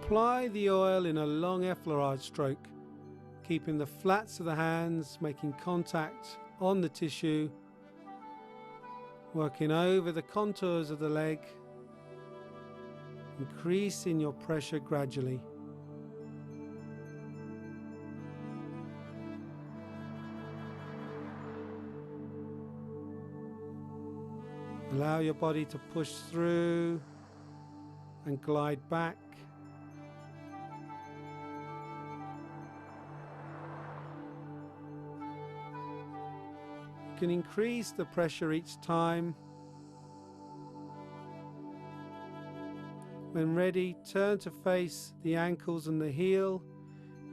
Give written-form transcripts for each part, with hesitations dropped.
apply the oil in a long effleurage stroke, keeping the flats of the hands making contact on the tissue, working over the contours of the leg, increasing your pressure gradually. Allow your body to push through and glide back. You can increase the pressure each time. When ready, turn to face the ankles and the heel,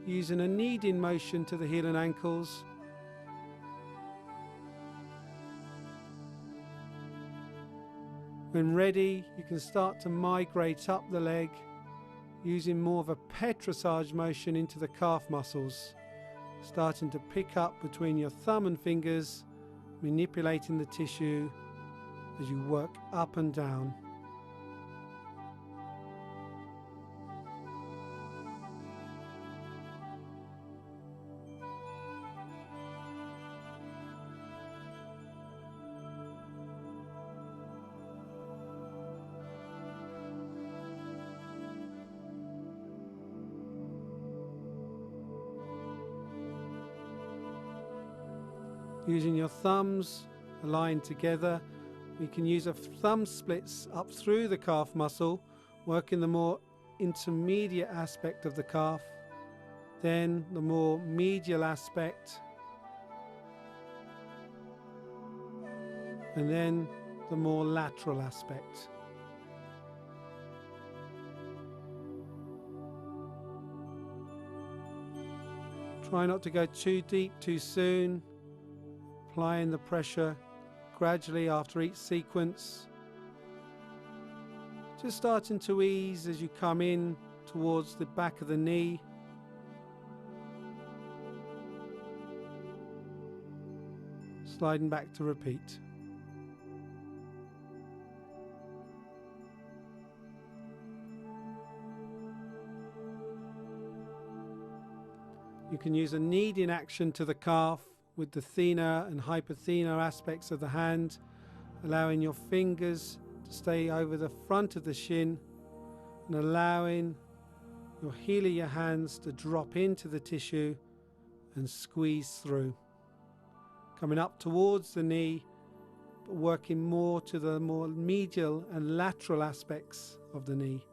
using a kneading motion to the heel and ankles. When ready, you can start to migrate up the leg, using more of a petrissage motion into the calf muscles, starting to pick up between your thumb and fingers, manipulating the tissue as you work up and down. Using your thumbs aligned together, we can use a thumb splits up through the calf muscle, working the more intermediate aspect of the calf, then the more medial aspect, and then the more lateral aspect. Try not to go too deep too soon, applying the pressure gradually after each sequence. Just starting to ease as you come in towards the back of the knee. Sliding back to repeat. You can use a kneading action to the calf with the thenar and hypothenar aspects of the hand, allowing your fingers to stay over the front of the shin and allowing your heel of your hands to drop into the tissue and squeeze through. Coming up towards the knee, but working more to the more medial and lateral aspects of the knee.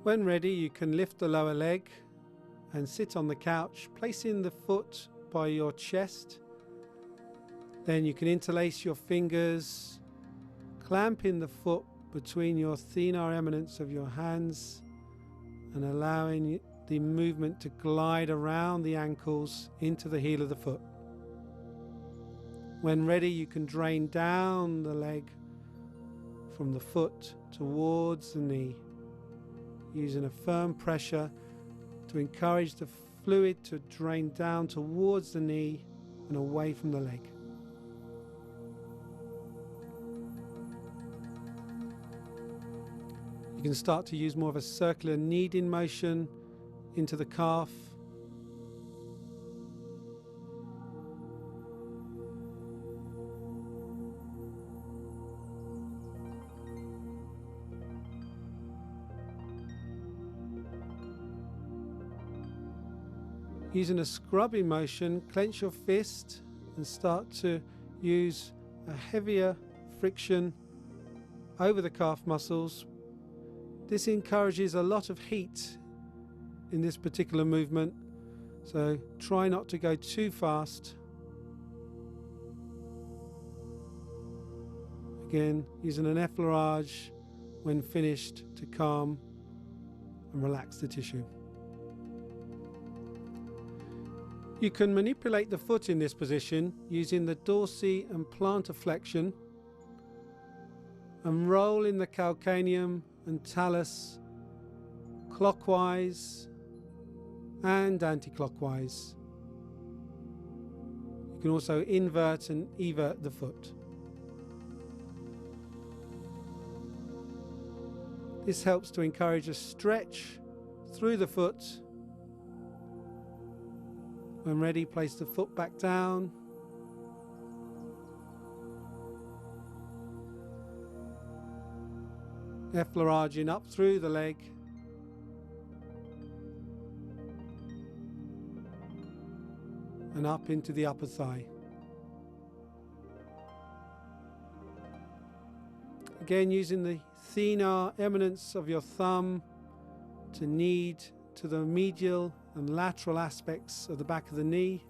When ready, you can lift the lower leg and sit on the couch, placing the foot by your chest. Then you can interlace your fingers, clamping the foot between your thenar eminence of your hands and allowing the movement to glide around the ankles into the heel of the foot. When ready, you can drain down the leg from the foot towards the knee, using a firm pressure to encourage the fluid to drain down towards the knee and away from the leg. You can start to use more of a circular kneading motion into the calf. Using a scrubbing motion, clench your fist and start to use a heavier friction over the calf muscles. This encourages a lot of heat in this particular movement, so try not to go too fast. Again, using an effleurage when finished to calm and relax the tissue. You can manipulate the foot in this position using the dorsi and plantar flexion and roll in the calcaneum and talus clockwise and anti-clockwise. You can also invert and evert the foot. This helps to encourage a stretch through the foot. When ready, place the foot back down. Effleuraging up through the leg. And up into the upper thigh. Again, using the thenar eminence of your thumb to knead to the medial and lateral aspects of the back of the knee.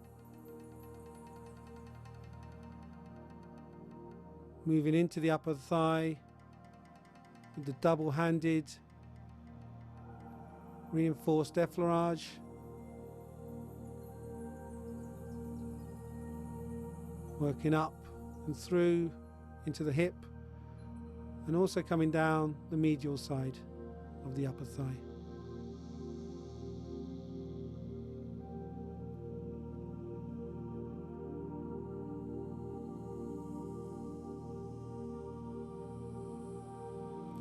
Moving into the upper thigh with the double-handed reinforced effleurage. Working up and through into the hip, and also coming down the medial side of the upper thigh.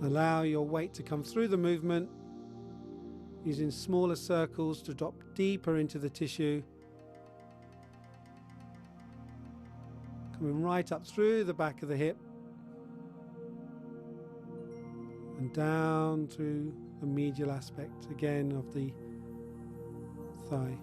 Allow your weight to come through the movement, using smaller circles to drop deeper into the tissue. Coming right up through the back of the hip and down through the medial aspect again of the thigh.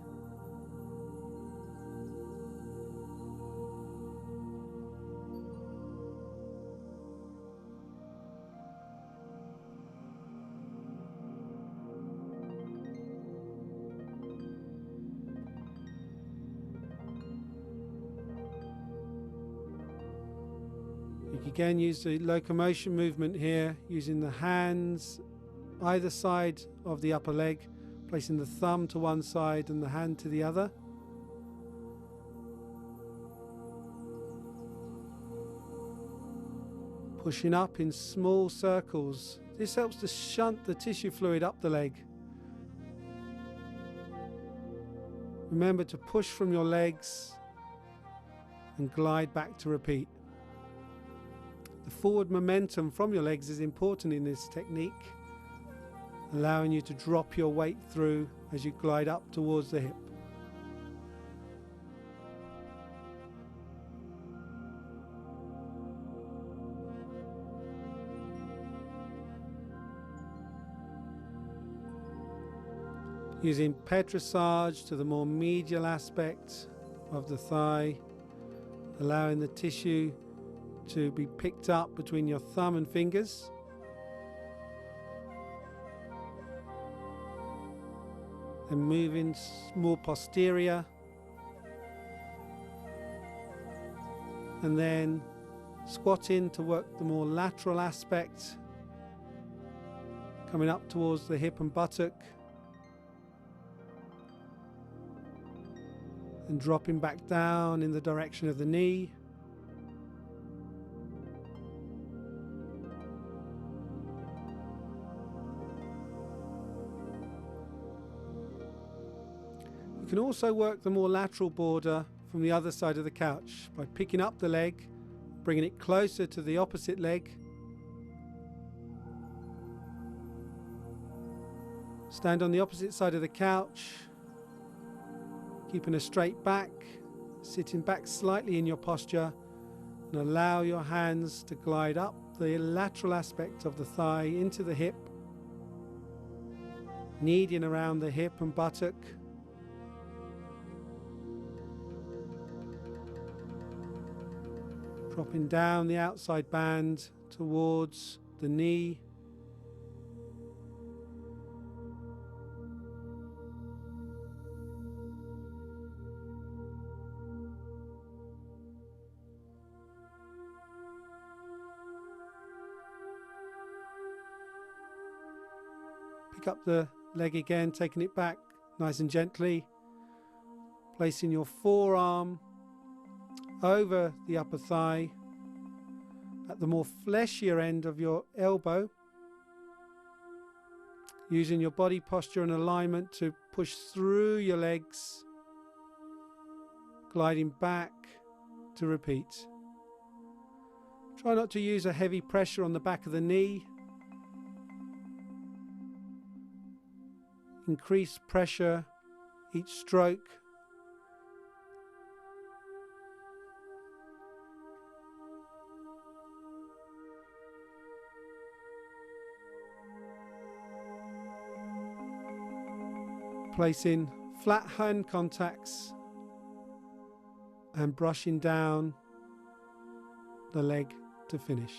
You can again use the locomotion movement here, using the hands either side of the upper leg, placing the thumb to one side and the hand to the other. Pushing up in small circles. This helps to shunt the tissue fluid up the leg. Remember to push from your legs and glide back to repeat. The forward momentum from your legs is important in this technique, allowing you to drop your weight through as you glide up towards the hip. Using petrissage to the more medial aspect of the thigh, allowing the tissue to be picked up between your thumb and fingers. And moving more posterior. And then squatting to work the more lateral aspect, coming up towards the hip and buttock. And dropping back down in the direction of the knee. You can also work the more lateral border from the other side of the couch by picking up the leg, bringing it closer to the opposite leg. Stand on the opposite side of the couch, keeping a straight back, sitting back slightly in your posture, and allow your hands to glide up the lateral aspect of the thigh into the hip, kneading around the hip and buttock. Dropping down the outside band towards the knee. Pick up the leg again, taking it back nice and gently. Placing your forearm over the upper thigh at the more fleshier end of your elbow, using your body posture and alignment to push through your legs, gliding back to repeat. Try not to use a heavy pressure on the back of the knee. Increase pressure each stroke. Placing flat hand contacts and brushing down the leg to finish.